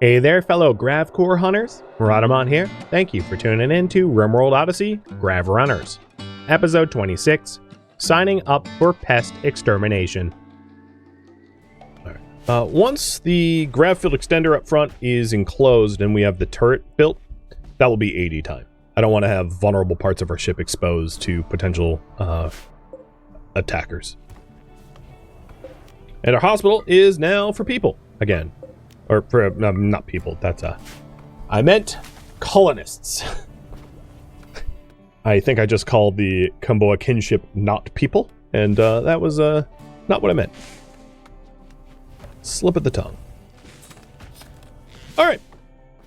Hey there, fellow Gravcore hunters. Rhadamant here. Thank you for tuning in to RimWorld Odyssey Grav Runners, episode 26, signing up for Pest Extermination. Once the grav field extender up front is enclosed and we have the turret built, that will be AD time. I don't want to have vulnerable parts of our ship exposed to potential attackers. And our hospital is now for people again. Or for, not people, I meant colonists. I think I just called the Kamboa kinship not people, and that was not what I meant. Slip of the tongue. Alright,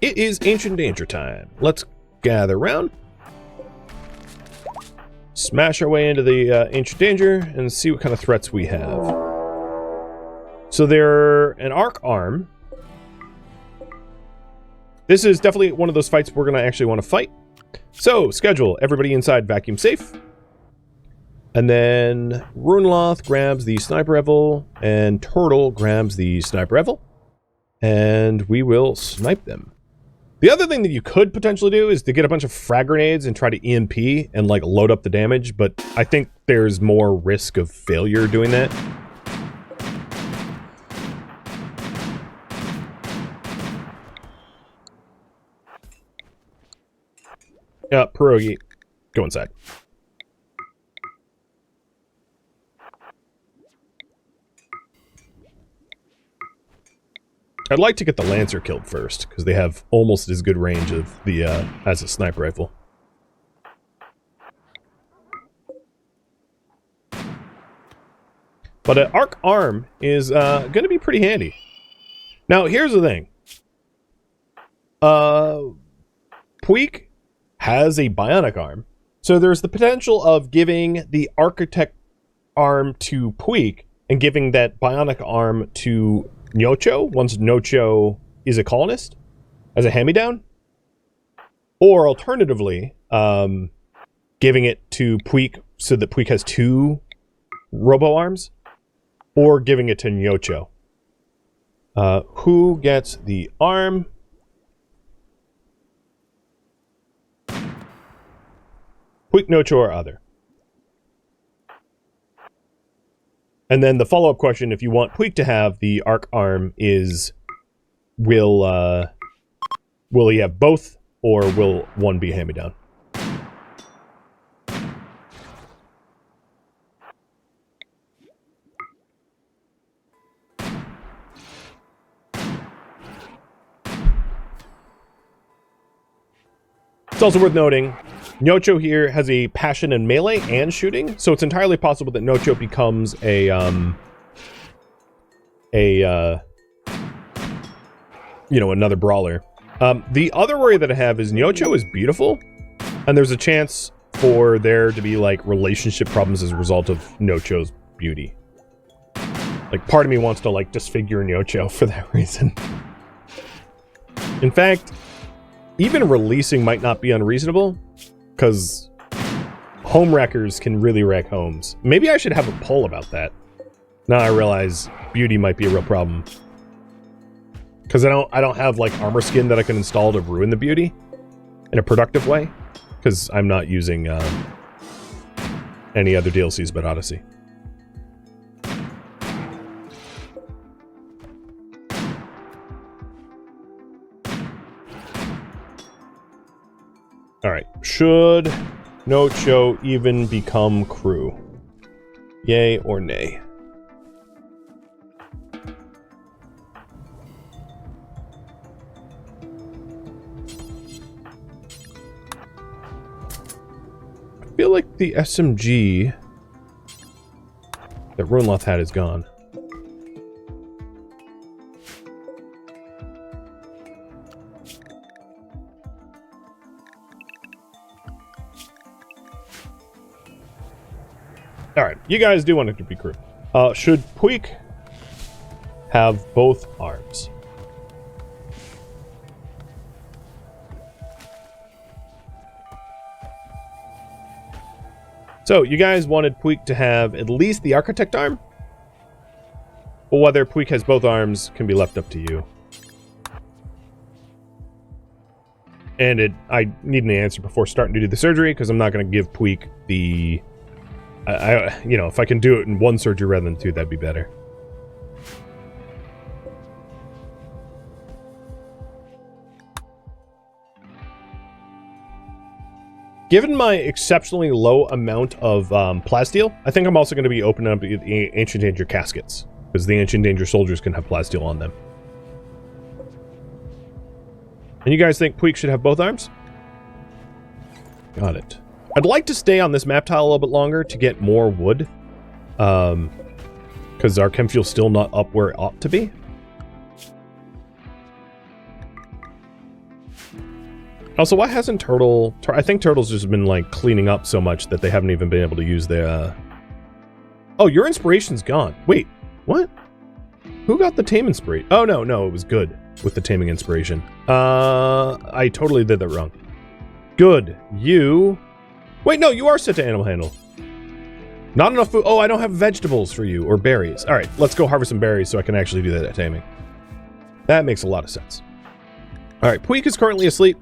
it is Ancient Danger time. Let's gather round. Smash our way into the Ancient Danger and see what kind of threats we have. So they're an arc arm. This is definitely one of those fights we're going to actually want to fight. So, schedule. Everybody inside vacuum safe. And then Runloth grabs the sniper rifle, and Turtle grabs the sniper rifle. And we will snipe them. The other thing that you could potentially do is to get a bunch of frag grenades and try to EMP and like load up the damage, but I think there's more risk of failure doing that. Pierogi, go inside. I'd like to get the Lancer killed first, because they have almost as good range of the as a sniper rifle. But an arc arm is going to be pretty handy. Now, here's the thing. Puig has a bionic arm, so there's the potential of giving the architect arm to Puig and giving that bionic arm to Nocho once Nocho is a colonist as a hand-me-down, or alternatively giving it to Puig so that Puig has two robo arms, or giving it to Nocho. Who gets the arm? Puig, Nocho, or other. And then the follow-up question, if you want Puig to have the arc arm, is will he have both, or will one be hand-me-down? It's also worth noting, Nocho here has a passion in melee and shooting, so it's entirely possible that Nocho becomes another brawler. The other worry that I have is Nocho is beautiful, and there's a chance for there to be like relationship problems as a result of Nocho's beauty. Like, part of me wants to like disfigure Nocho for that reason. In fact, even releasing might not be unreasonable, because home wreckers can really wreck homes. Maybe I should have a poll about that. Now I realize beauty might be a real problem. Because I don't have like armor skin that I can install to ruin the beauty in a productive way. Because I'm not using any other DLCs but Odyssey. Alright, should Nocho even become crew? Yay or nay? I feel like the SMG that Runloth had is gone. Alright, you guys do want it to be crew. Should Puig have both arms? So, you guys wanted Puig to have at least the architect arm? But whether Puig has both arms can be left up to you. And I need an answer before starting to do the surgery, because I'm not going to give Puig the... you know, if I can do it in one surgery rather than two, that'd be better. Given my exceptionally low amount of plasteel, I think I'm also going to be opening up the Ancient Danger caskets, because the Ancient Danger soldiers can have plasteel on them. And you guys think Puig should have both arms? Got it. I'd like to stay on this map tile a little bit longer to get more wood. Because our chem fuel's still not up where it ought to be. Also, why hasn't Turtle... I think Turtle's just been, like, cleaning up so much that they haven't even been able to use their... Oh, your inspiration's gone. Wait, what? Who got the tame inspiration? Oh, no, it was good with the taming inspiration. I totally did that wrong. Good. You... Wait, no, you are set to animal handle. Not enough food. Oh, I don't have vegetables for you, or berries. All right, let's go harvest some berries so I can actually do that at taming. That makes a lot of sense. All right, Puig is currently asleep.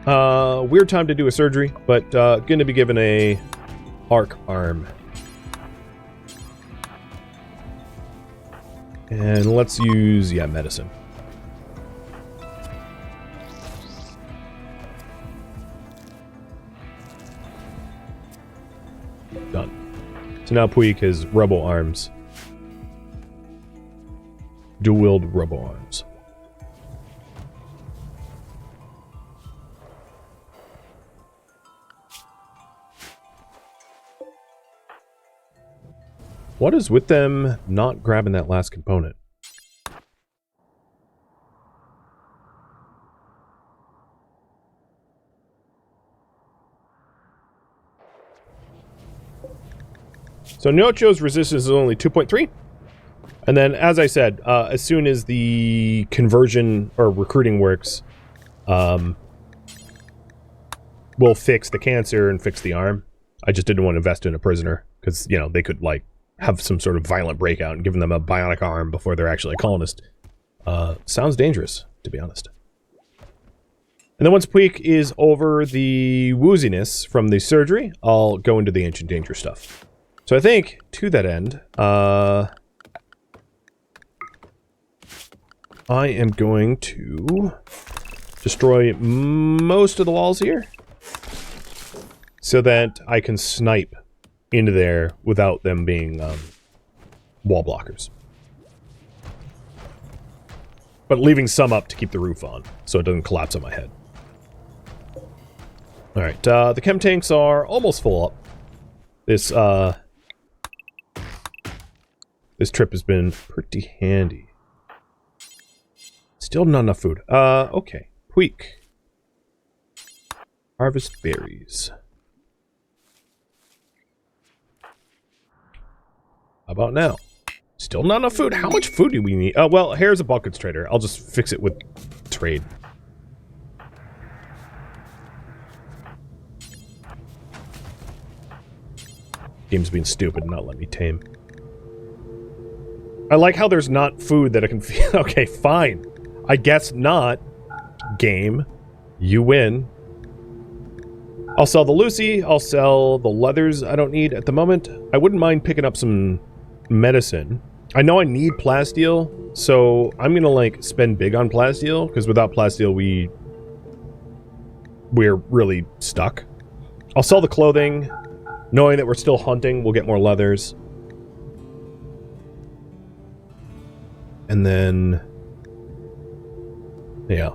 Weird time to do a surgery, but gonna be given a arc arm. And let's use, yeah, medicine. Done. So now Puig has robo arms. Dual-wield robo arms. What is with them not grabbing that last component? So Nocho's resistance is only 2.3. And then, as I said, as soon as the conversion or recruiting works, we'll fix the cancer and fix the arm. I just didn't want to invest in a prisoner because, you know, they could, like, have some sort of violent breakout and giving them a bionic arm before they're actually a colonist. Sounds dangerous, to be honest. And then once Puig is over the wooziness from the surgery, I'll go into the Ancient Danger stuff. So I think, to that end, I am going to destroy most of the walls here so that I can snipe into there without them being wall blockers. But leaving some up to keep the roof on, so it doesn't collapse on my head. Alright, the chem tanks are almost full up. This trip has been pretty handy. Still not enough food. Okay. Puig. Harvest berries. How about now? Still not enough food. How much food do we need? Well, here's a buckets trader. I'll just fix it with trade. Game's being stupid and not letting me tame. I like how there's not food that I can feel. Okay, fine. I guess not. Game. You win. I'll sell the Lucy. I'll sell the leathers I don't need at the moment. I wouldn't mind picking up some medicine. I know I need plasteel, so I'm gonna, like, spend big on plasteel, because without plasteel, we're really stuck. I'll sell the clothing. Knowing that we're still hunting, we'll get more leathers. And then... yeah.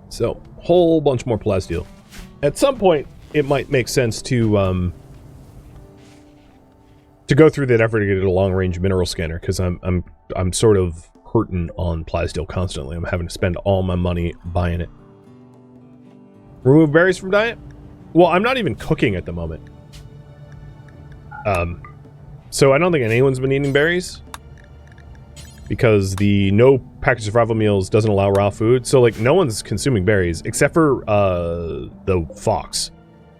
So, whole bunch more plasteel. At some point, it might make sense to go through that effort to get a long-range mineral scanner, because I'm sort of hurting on plasteel constantly. I'm having to spend all my money buying it. Remove berries from diet? Well, I'm not even cooking at the moment. So I don't think anyone's been eating berries. Because the no packaged survival meals doesn't allow raw food. So, like, no one's consuming berries, except for, the fox.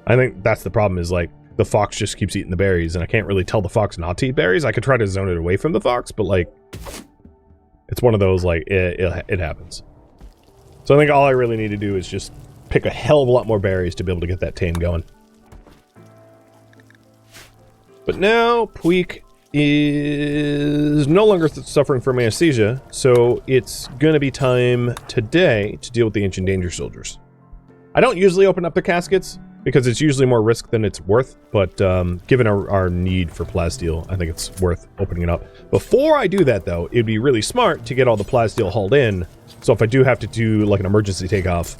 I think that's the problem, is, like, the fox just keeps eating the berries, and I can't really tell the fox not to eat berries. I could try to zone it away from the fox, but, like, It's one of those, like, it happens. So I think all I really need to do is just pick a hell of a lot more berries to be able to get that tame going. But now, Puig is no longer suffering from anesthesia, so it's gonna be time today to deal with the Ancient Danger Soldiers. I don't usually open up the caskets, because it's usually more risk than it's worth, but given our need for plasteel, I think it's worth opening it up. Before I do that, though, it'd be really smart to get all the plasteel hauled in, so if I do have to do like an emergency takeoff,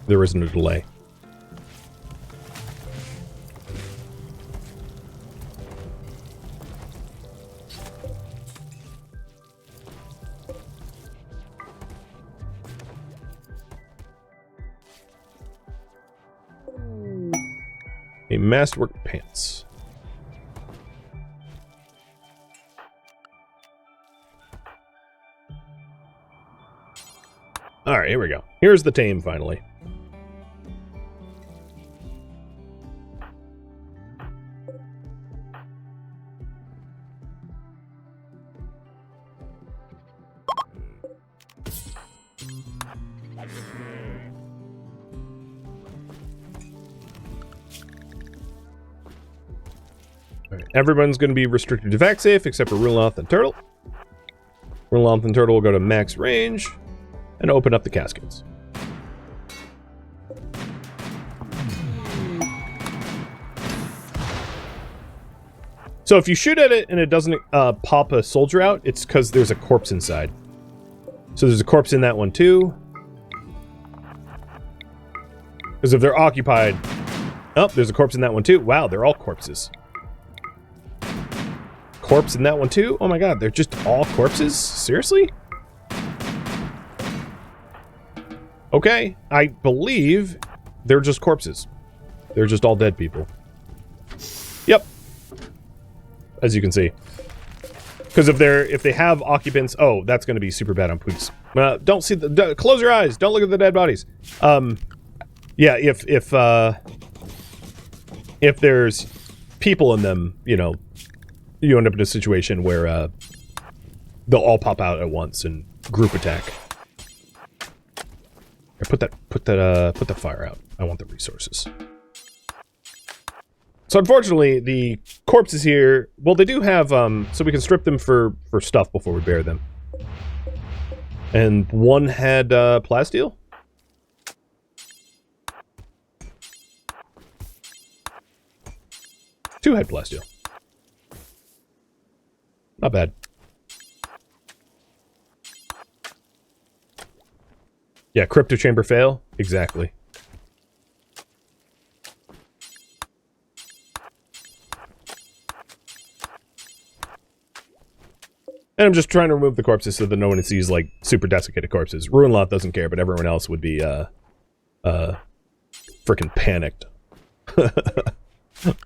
there isn't a delay. A masterwork pants. Alright, here we go. Here's the tame, finally. Everyone's going to be restricted to vac safe except for Rhadamant and Turtle. Rhadamant and Turtle will go to max range and open up the caskets. So if you shoot at it and it doesn't pop a soldier out, it's because there's a corpse inside. So there's a corpse in that one too. Because if they're occupied... Oh, there's a corpse in that one too. Wow, they're all corpses. Corpse in that one too? Oh my god, they're just all corpses? Seriously? Okay, I believe they're just corpses. They're just all dead people. Yep. As you can see. Because if they have occupants... Oh, that's going to be super bad on Puig's. Don't see the... Close your eyes! Don't look at the dead bodies. Yeah, if there's people in them, you know, you end up in a situation where they'll all pop out at once and group attack. Here, put the fire out. I want the resources. So unfortunately, the corpses here, well, they do have so we can strip them for stuff before we bury them. And one had plasteel. Two had plasteel. Not bad. Yeah, crypto chamber fail? Exactly. And I'm just trying to remove the corpses so that no one sees, like, super desiccated corpses. Rhadamant doesn't care, but everyone else would be, frickin' panicked.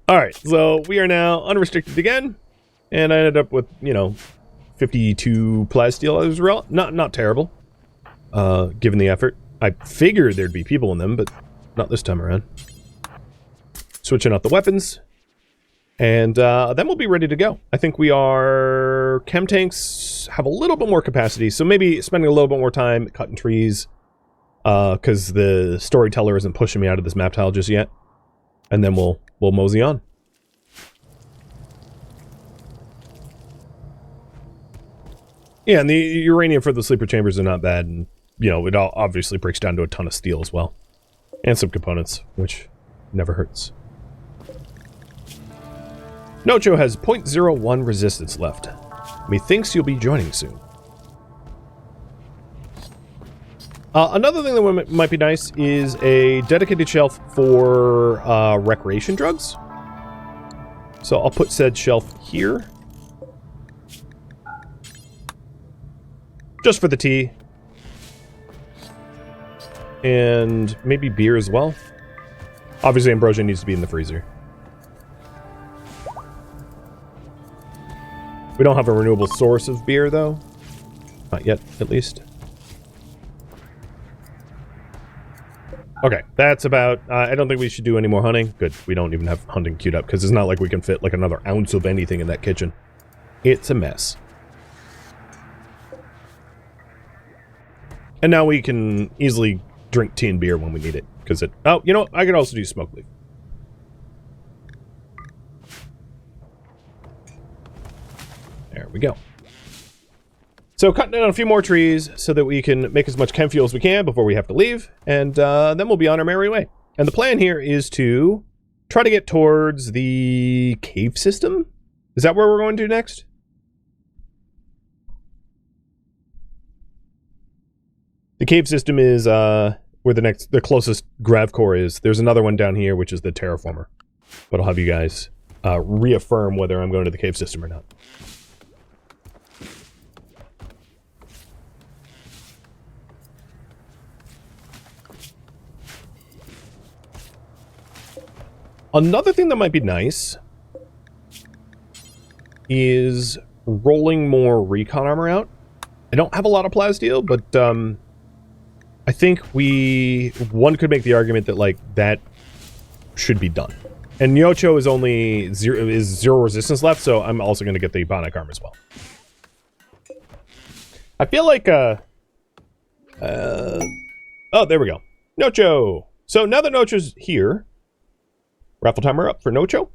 Alright, so we are now unrestricted again. And I ended up with, you know, 52 plasteel as well. Not terrible, given the effort. I figured there'd be people in them, but not this time around. Switching out the weapons. And then we'll be ready to go. I think we are... Chem tanks have a little bit more capacity, so maybe spending a little bit more time cutting trees. Because the storyteller isn't pushing me out of this map tile just yet. And then we'll mosey on. Yeah, and the uranium for the sleeper chambers are not bad, and, you know, it all obviously breaks down to a ton of steel as well. And some components, which never hurts. Nocho has 0.01 resistance left. Methinks you'll be joining soon. Another thing that might be nice is a dedicated shelf for recreation drugs. So I'll put said shelf here. Just for the tea. And maybe beer as well. Obviously, ambrosia needs to be in the freezer. We don't have a renewable source of beer, though. Not yet, at least. Okay, that's about... I don't think we should do any more hunting. Good, we don't even have hunting queued up, because it's not like we can fit, like, another ounce of anything in that kitchen. It's a mess. And now we can easily drink tea and beer when we need it. Because it... Oh, you know, I could also do smoke leaf. There we go. So cutting down a few more trees so that we can make as much chem fuel as we can before we have to leave. And then we'll be on our merry way. And the plan here is to try to get towards the cave system. Is that where we're going to next? The cave system is where the closest grav core is. There's another one down here, which is the terraformer. But I'll have you guys reaffirm whether I'm going to the cave system or not. Another thing that might be nice is rolling more recon armor out. I don't have a lot of plasteel, but I think one could make the argument that like that should be done. And Nyocho is only zero resistance left, so I'm also going to get the bionic arm as well. I feel like oh, there we go. Nyocho. So now that Nocho's here, raffle timer up for Nyocho.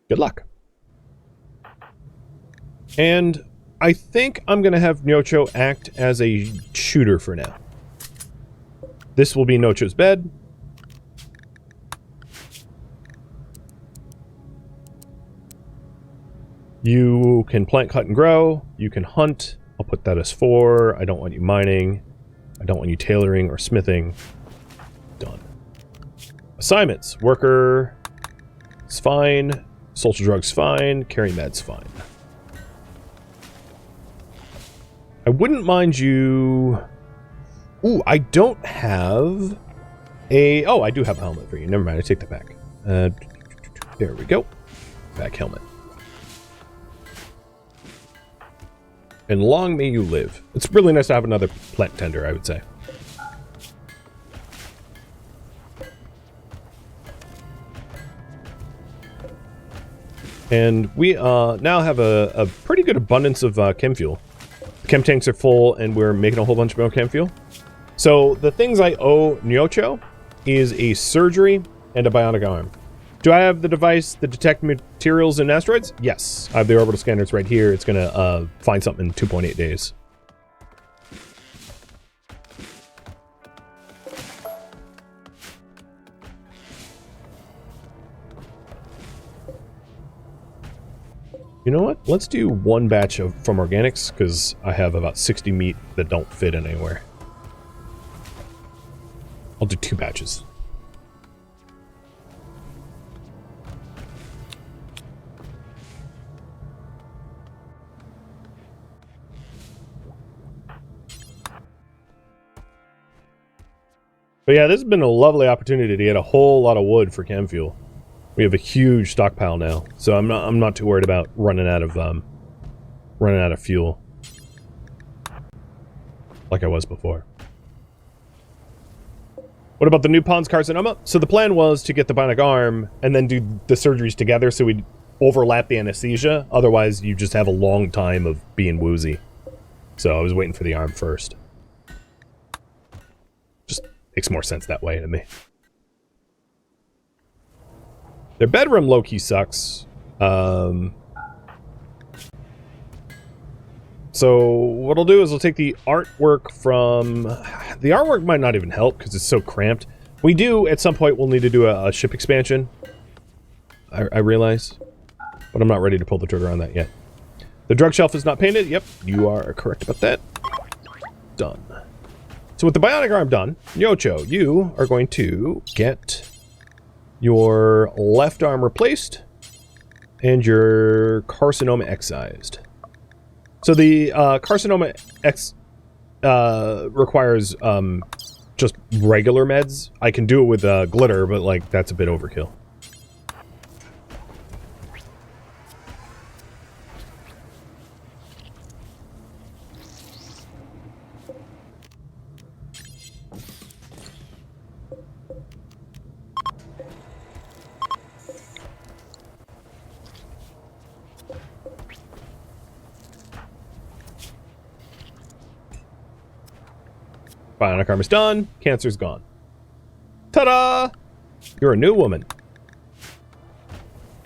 Good luck. And I think I'm going to have Nyocho act as a shooter for now. This will be Nocho's bed. You can plant, cut, and grow. You can hunt. I'll put that as 4. I don't want you mining. I don't want you tailoring or smithing. Done. Assignments. Worker is fine. Social drugs fine. Carry meds fine. I wouldn't mind you... Ooh, I don't have a... Oh, I do have a helmet for you. Never mind, I take that back. There we go. Back helmet. And long may you live. It's really nice to have another plant tender, I would say. And we now have a pretty good abundance of chem fuel. Chem tanks are full, and we're making a whole bunch more chem fuel. So the things I owe Nyocho is a surgery and a bionic arm. Do I have the device that detect materials in asteroids? Yes. I have the orbital scanners right here. It's going to find something in 2.8 days. You know what? Let's do one batch from organics, because I have about 60 meat that don't fit anywhere. I'll do 2 batches. But yeah, this has been a lovely opportunity to get a whole lot of wood for chem fuel. We have a huge stockpile now, so I'm not too worried about running out of fuel like I was before. What about the new Pons carcinoma? So the plan was to get the bionic arm and then do the surgeries together so we'd overlap the anesthesia. Otherwise, you just have a long time of being woozy. So I was waiting for the arm first. Just makes more sense that way to me. Their bedroom low-key sucks. So what I'll do is I'll take the artwork from... The artwork might not even help because it's so cramped. We do, at some point, we'll need to do a ship expansion. I realize. But I'm not ready to pull the trigger on that yet. The drug shelf is not painted. Yep, you are correct about that. Done. So with the bionic arm done, Nyocho, you are going to get your left arm replaced and your carcinoma excised. So the carcinoma requires just regular meds. I can do it with glitter, but like that's a bit overkill. Bionic armor's done. Cancer's gone. Ta-da! You're a new woman.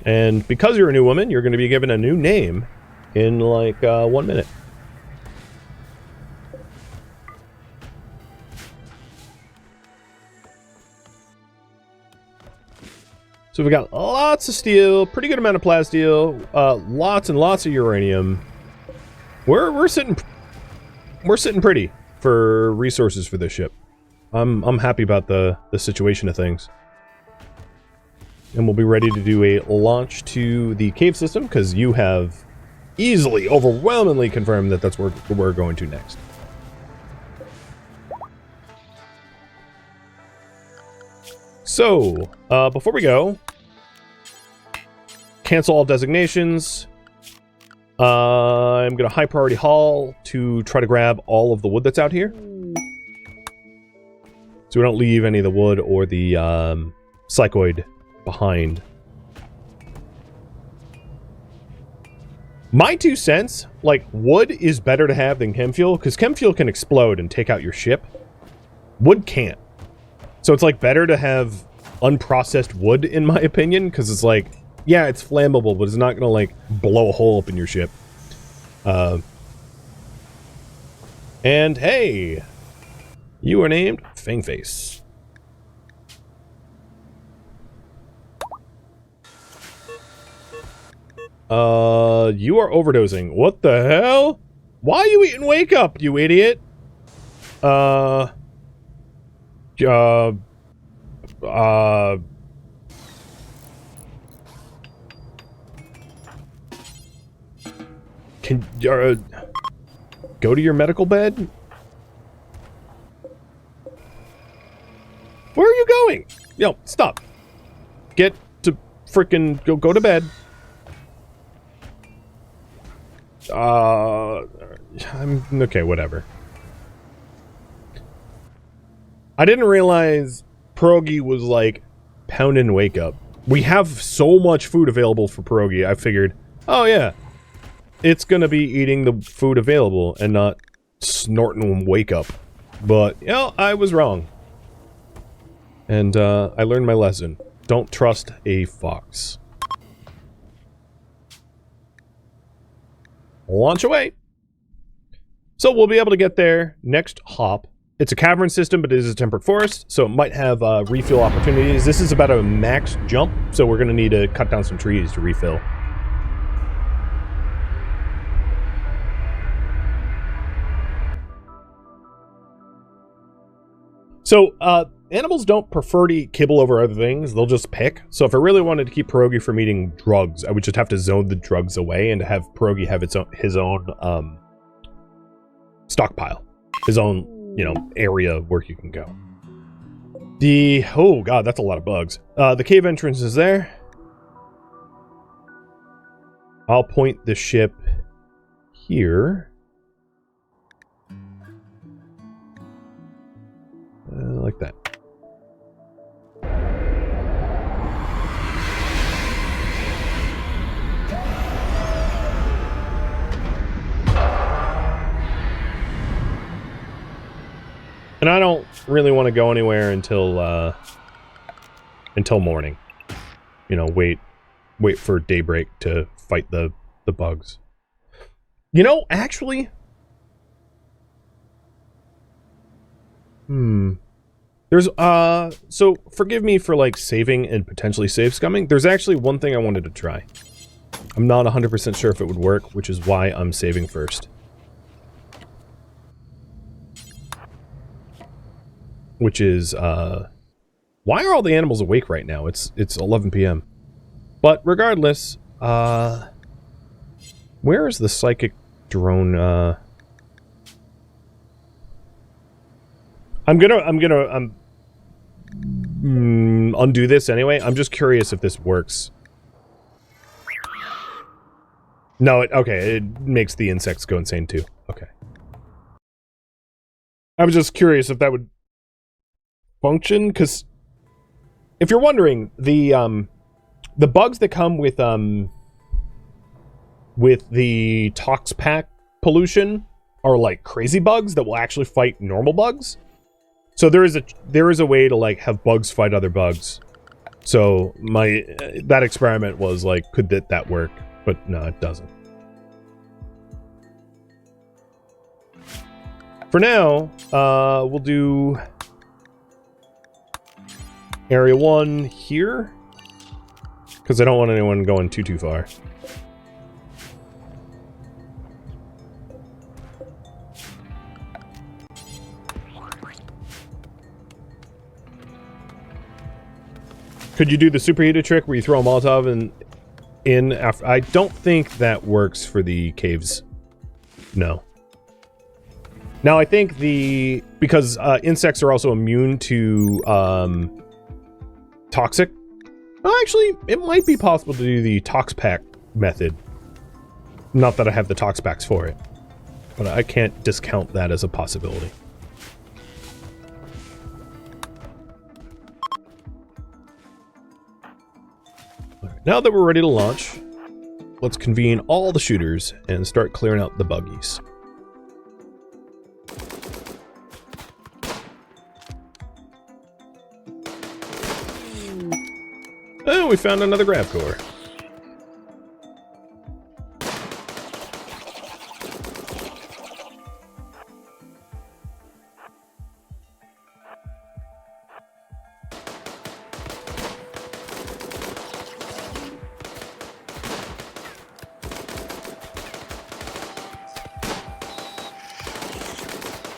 And because you're a new woman, you're going to be given a new name in like 1 minute. So we got lots of steel, pretty good amount of plasteel, lots and lots of uranium. We're sitting pretty for resources for this ship. I'm happy about the situation of things. And we'll be ready to do a launch to the cave system because you have easily, overwhelmingly confirmed that that's where we're going to next. So, before we go, cancel all designations. I'm going to high priority haul to try to grab all of the wood that's out here. So we don't leave any of the wood or the psychoid behind. My 2 cents, like, wood is better to have than chem fuel, because chem fuel can explode and take out your ship. Wood can't. So it's like better to have unprocessed wood, in my opinion, because it's like, yeah, it's flammable, but it's not gonna like blow a hole up in your ship. And hey, you are named Fangface. You are overdosing. What the hell? Why are you eating Wake Up, you idiot? Can go to your medical bed? Where are you going? Yo, stop. Get to frickin' go to bed. I'm okay, whatever. I didn't realize pierogi was like pounding Wake Up. We have so much food available for pierogi. I figured, oh yeah, it's gonna be eating the food available and not snorting Wake Up. But, you know, I was wrong. And, I learned my lesson. Don't trust a fox. Launch away! So we'll be able to get there next hop. It's a cavern system, but it is a temperate forest, so it might have, refuel opportunities. This is about a max jump, so we're gonna need to cut down some trees to refill. So, animals don't prefer to eat kibble over other things. They'll just pick. So if I really wanted to keep pierogi from eating drugs, I would just have to zone the drugs away and have pierogi have his own stockpile. His own, you know, area where you can go. Oh god, that's a lot of bugs. The cave entrance is there. I'll point the ship here. Like that. And I don't really want to go anywhere until morning. You know, wait for daybreak to fight the bugs. You know, actually, there's, so forgive me for, like, saving and potentially save scumming. There's actually one thing I wanted to try. I'm not 100% sure if it would work, which is why I'm saving first. Which is, why are all the animals awake right now? It's 11 p.m. But regardless, where is the psychic drone, I'm gonna undo this anyway. I'm just curious if this works. No, okay, it makes the insects go insane too. Okay. I was just curious if that would function, because if you're wondering, the bugs that come with the tox pack pollution are like crazy bugs that will actually fight normal bugs. So there is a way to like have bugs fight other bugs. So that experiment was like, could that work? But no, it doesn't. For now, we'll do area 1 here, because I don't want anyone going too far. Could you do the superheated trick where you throw a Molotov in after? I don't think that works for the caves. No. Now I think because insects are also immune to toxic. Well, actually, it might be possible to do the Tox Pack method. Not that I have the Tox Packs for it, but I can't discount that as a possibility. Now that we're ready to launch, let's convene all the shooters and start clearing out the buggies. Oh, we found another grav core.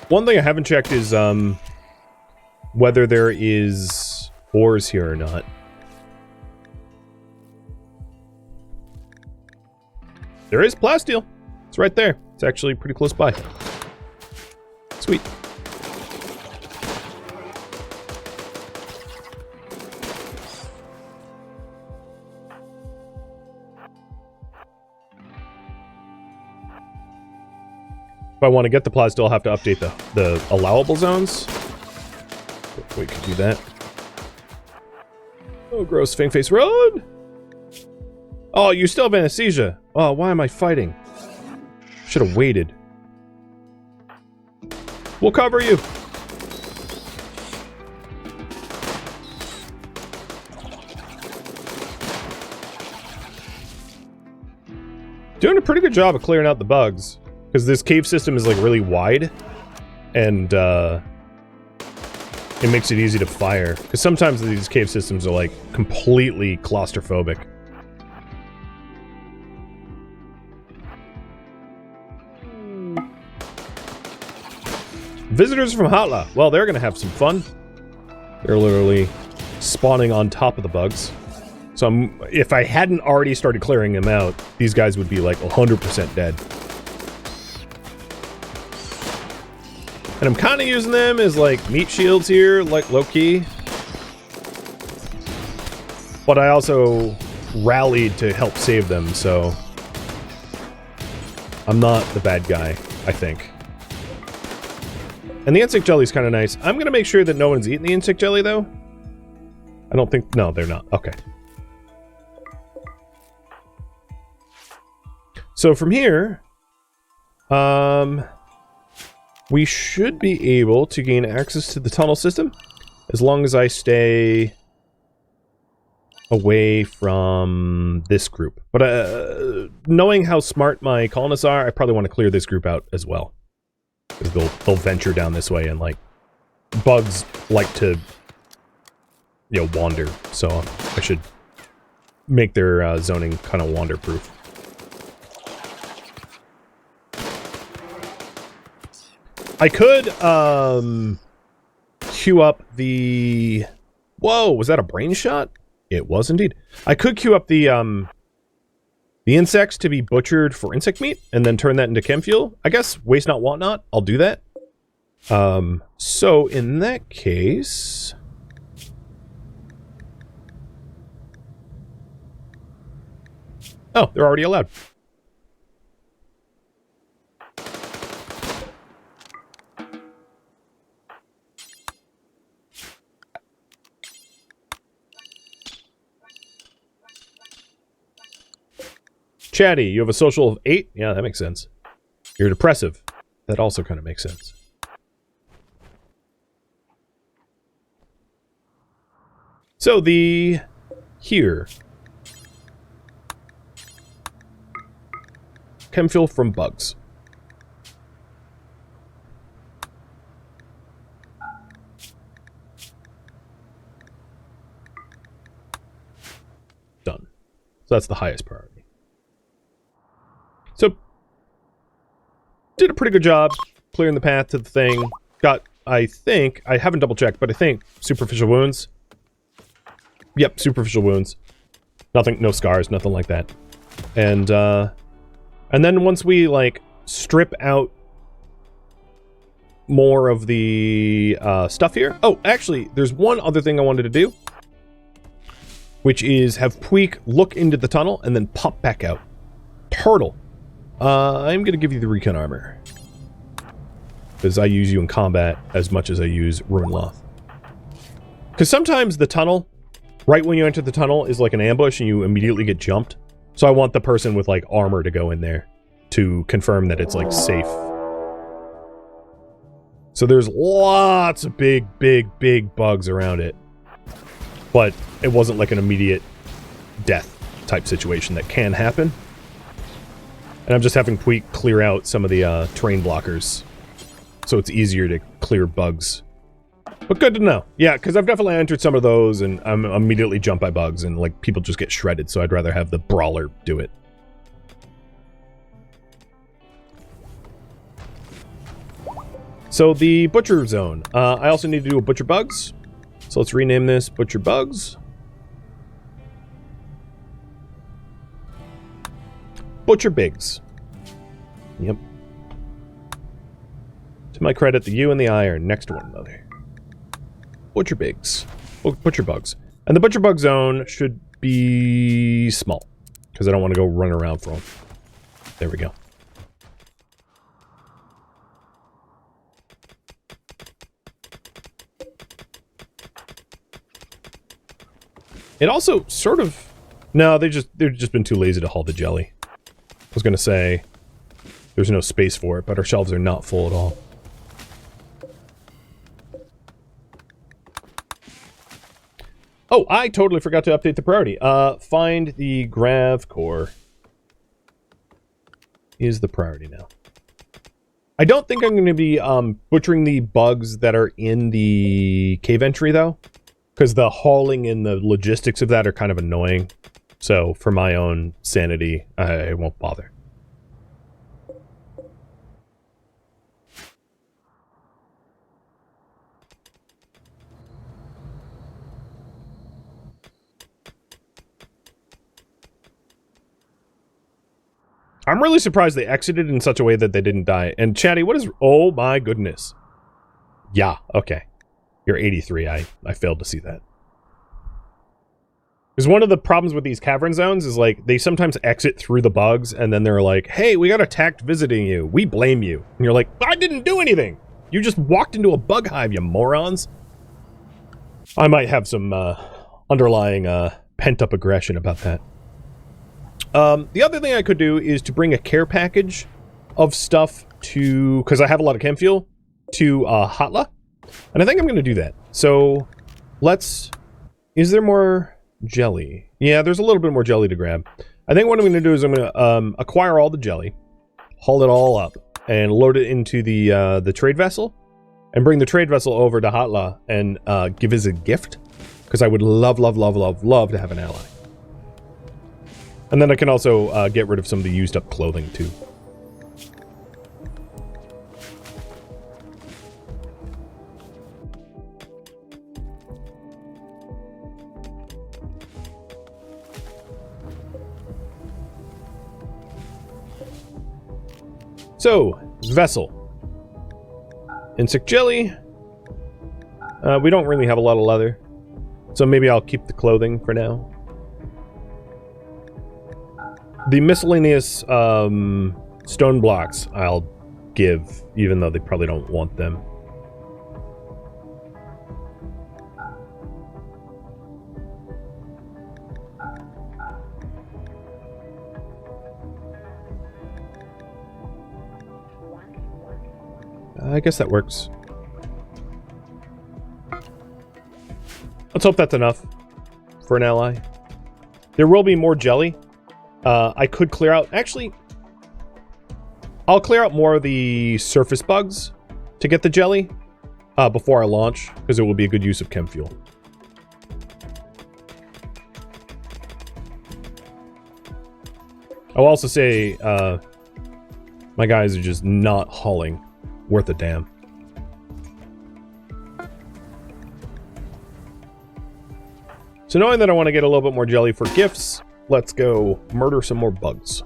One thing I haven't checked is whether there is ores here or not. There is plasteel. It's right there. It's actually pretty close by. Sweet. If I want to get the plasteel, I'll have to update the allowable zones. We could do that. Oh, gross. Fang face road. Oh, you still have anesthesia. Oh, why am I fighting? Should have waited. We'll cover you. Doing a pretty good job of clearing out the bugs. Because this cave system is like really wide. And it makes it easy to fire. Because sometimes these cave systems are like completely claustrophobic. Visitors from Hatla. Well, they're going to have some fun. They're literally spawning on top of the bugs. So if I hadn't already started clearing them out, these guys would be like 100% dead. And I'm kind of using them as like meat shields here, like low-key. But I also rallied to help save them, so I'm not the bad guy, I think. And the insect jelly is kind of nice. I'm going to make sure that no one's eating the insect jelly, though. I don't think... No, they're not. Okay. So from here, we should be able to gain access to the tunnel system as long as I stay away from this group. But knowing how smart my colonists are, I probably want to clear this group out as well. Because they'll venture down this way, and like bugs like to, you know, wander. So I should make their zoning kind of wander-proof. I could queue up the... Whoa, was that a brain shot? It was indeed. I could queue up the insects to be butchered for insect meat, and then turn that into chem fuel. I guess waste not, want not. I'll do that. So in that case... Oh, they're already allowed. Chatty, you have a social of 8? Yeah, that makes sense. You're depressive. That also kind of makes sense. So here. Chemfuel from bugs. Done. So that's the highest priority. So, did a pretty good job clearing the path to the thing. Got, I think, I haven't double checked, but I think superficial wounds. Yep, superficial wounds. Nothing, no scars, nothing like that. And then once we, like, strip out more of the stuff here. Oh, actually, there's one other thing I wanted to do, which is have Puig look into the tunnel and then pop back out. Turtle. I'm going to give you the recon armor, because I use you in combat as much as I use Ruin Loth. Because sometimes the tunnel, right when you enter the tunnel, is like an ambush and you immediately get jumped. So I want the person with, like, armor to go in there to confirm that it's, like, safe. So there's lots of big bugs around it. But it wasn't like an immediate death type situation that can happen. And I'm just having Puig clear out some of the terrain blockers, so it's easier to clear bugs. But good to know. Yeah, because I've definitely entered some of those, and I'm immediately jumped by bugs, and, like, people just get shredded, so I'd rather have the brawler do it. So the butcher zone. I also need to do a butcher bugs. So let's rename this butcher bugs. Butcher Bigs. Yep. To my credit, the U and the I are next to one another. Butcher Bigs. Butcher Bugs. And the Butcher Bug zone should be small, because I don't want to go run around for them. There we go. It also sort of... No, they've just been too lazy to haul the jelly. I was going to say there's no space for it, but our shelves are not full at all. Oh, I totally forgot to update the priority. Find the Grav core is the priority now. I don't think I'm going to be butchering the bugs that are in the cave entry, though, because the hauling and the logistics of that are kind of annoying. So, for my own sanity, I won't bother. I'm really surprised they exited in such a way that they didn't die. And Chatty, what is... Oh my goodness. Yeah, okay. You're 83. I failed to see that. Because one of the problems with these cavern zones is, like, they sometimes exit through the bugs, and then they're like, hey, we got attacked visiting you. We blame you. And you're like, I didn't do anything. You just walked into a bug hive, you morons. I might have some underlying pent-up aggression about that. The other thing I could do is to bring a care package of stuff to... Because I have a lot of chem fuel, to Hatla. And I think I'm going to do that. So, let's... Is there more... jelly? Yeah, there's a little bit more jelly to grab. I think what I'm going to do is I'm going to acquire all the jelly, haul it all up, and load it into the trade vessel, and bring the trade vessel over to Hatla and give as a gift, because I would love to have an ally. And then I can also get rid of some of the used up clothing too. So, vessel. Insect jelly. We don't really have a lot of leather, so maybe I'll keep the clothing for now. The miscellaneous stone blocks I'll give, even though they probably don't want them. I guess that works. Let's hope that's enough. for an ally. There will be more jelly. I could clear out... Actually, I'll clear out more of the surface bugs to get the jelly before I launch, because it will be a good use of chem fuel. I'll also say my guys are just not hauling worth a damn. So knowing that I want to get a little bit more jelly for gifts, let's go murder some more bugs.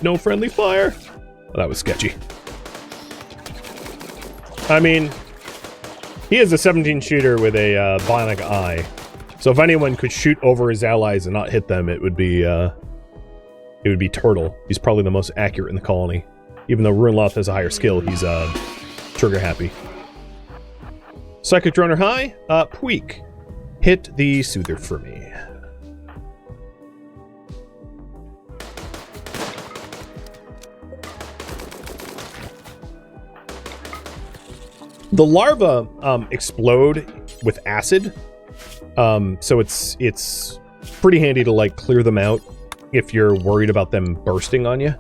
No friendly fire. Well, that was sketchy. I mean, he is a 17 shooter with a bionic eye. So if anyone could shoot over his allies and not hit them, it would be Turtle. He's probably the most accurate in the colony. Even though Runloth has a higher skill, he's trigger happy. Psychic Droner high. Pweek. Hit the Soother for me. The larvae explode with acid, so it's pretty handy to like clear them out if you're worried about them bursting on you,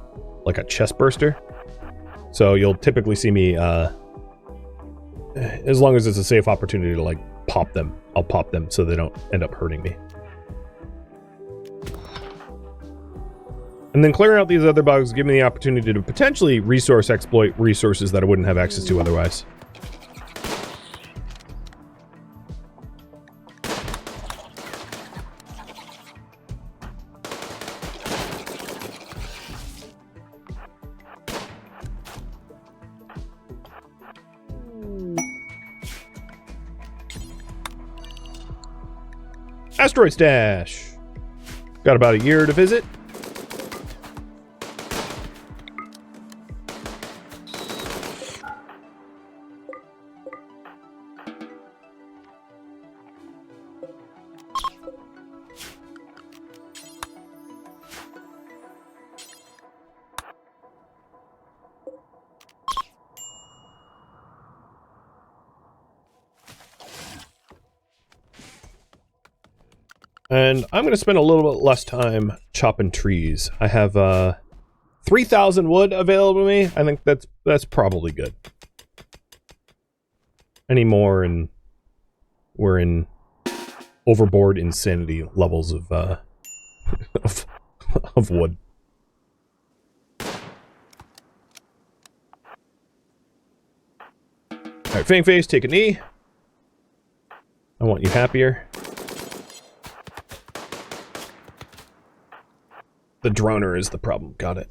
like a chest burster. So you'll typically see me, as long as it's a safe opportunity to like pop them, I'll pop them so they don't end up hurting me. And then clearing out these other bugs give me the opportunity to potentially resource exploit resources that I wouldn't have access to otherwise. Asteroid Stash. Got about a year to visit. And I'm going to spend a little bit less time chopping trees. I have 3,000 wood available to me. I think that's probably good. Any more and we're in overboard insanity levels of of wood. All right, Fang Face, take a knee. I want you happier. The droner is the problem. Got it.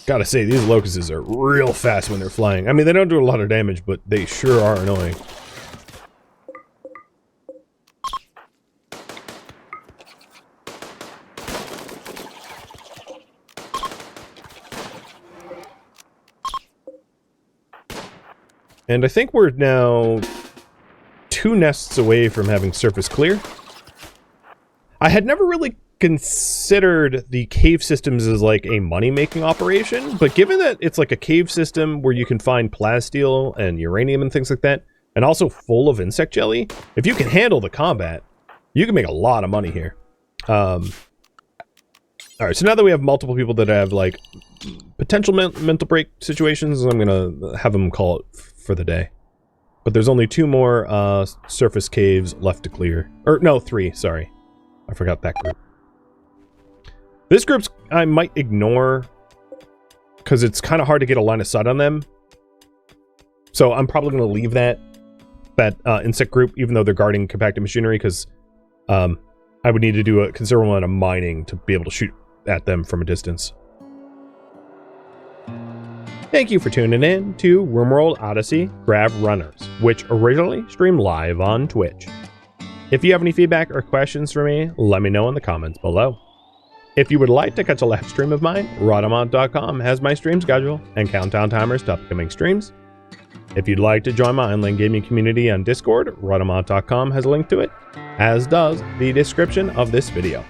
Gotta say, these locusts are real fast when they're flying. I mean, they don't do a lot of damage, but they sure are annoying. And I think we're now 2 nests away from having surface clear. I had never really considered the cave systems as like a money-making operation, but given that it's like a cave system where you can find plasteel and uranium and things like that, and also full of insect jelly, if you can handle the combat, you can make a lot of money here. Alright, so now that we have multiple people that have like potential mental break situations, I'm gonna have them call it for the day. But there's only 2 more surface caves left to clear. Or no, 3, sorry. I forgot that group. This group's I might ignore because it's kind of hard to get a line of sight on them. So I'm probably going to leave that insect group, even though they're guarding compacted machinery, because I would need to do a considerable amount of mining to be able to shoot at them from a distance. Thank you for tuning in to RimWorld Odyssey Grav Runners, which originally streamed live on Twitch. If you have any feedback or questions for me, let me know in the comments below. If you would like to catch a live stream of mine, Rhadamant.com has my stream schedule and countdown timers to upcoming streams. If you'd like to join my online gaming community on Discord, Rhadamant.com has a link to it, as does the description of this video.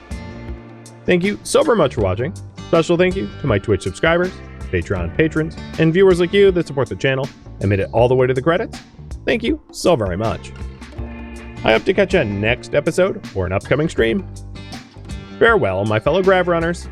Thank you so very much for watching. Special thank you to my Twitch subscribers, Patreon patrons, and viewers like you that support the channel and made it all the way to the credits. Thank you so very much. I hope to catch you next episode or an upcoming stream. Farewell, my fellow Grav Runners.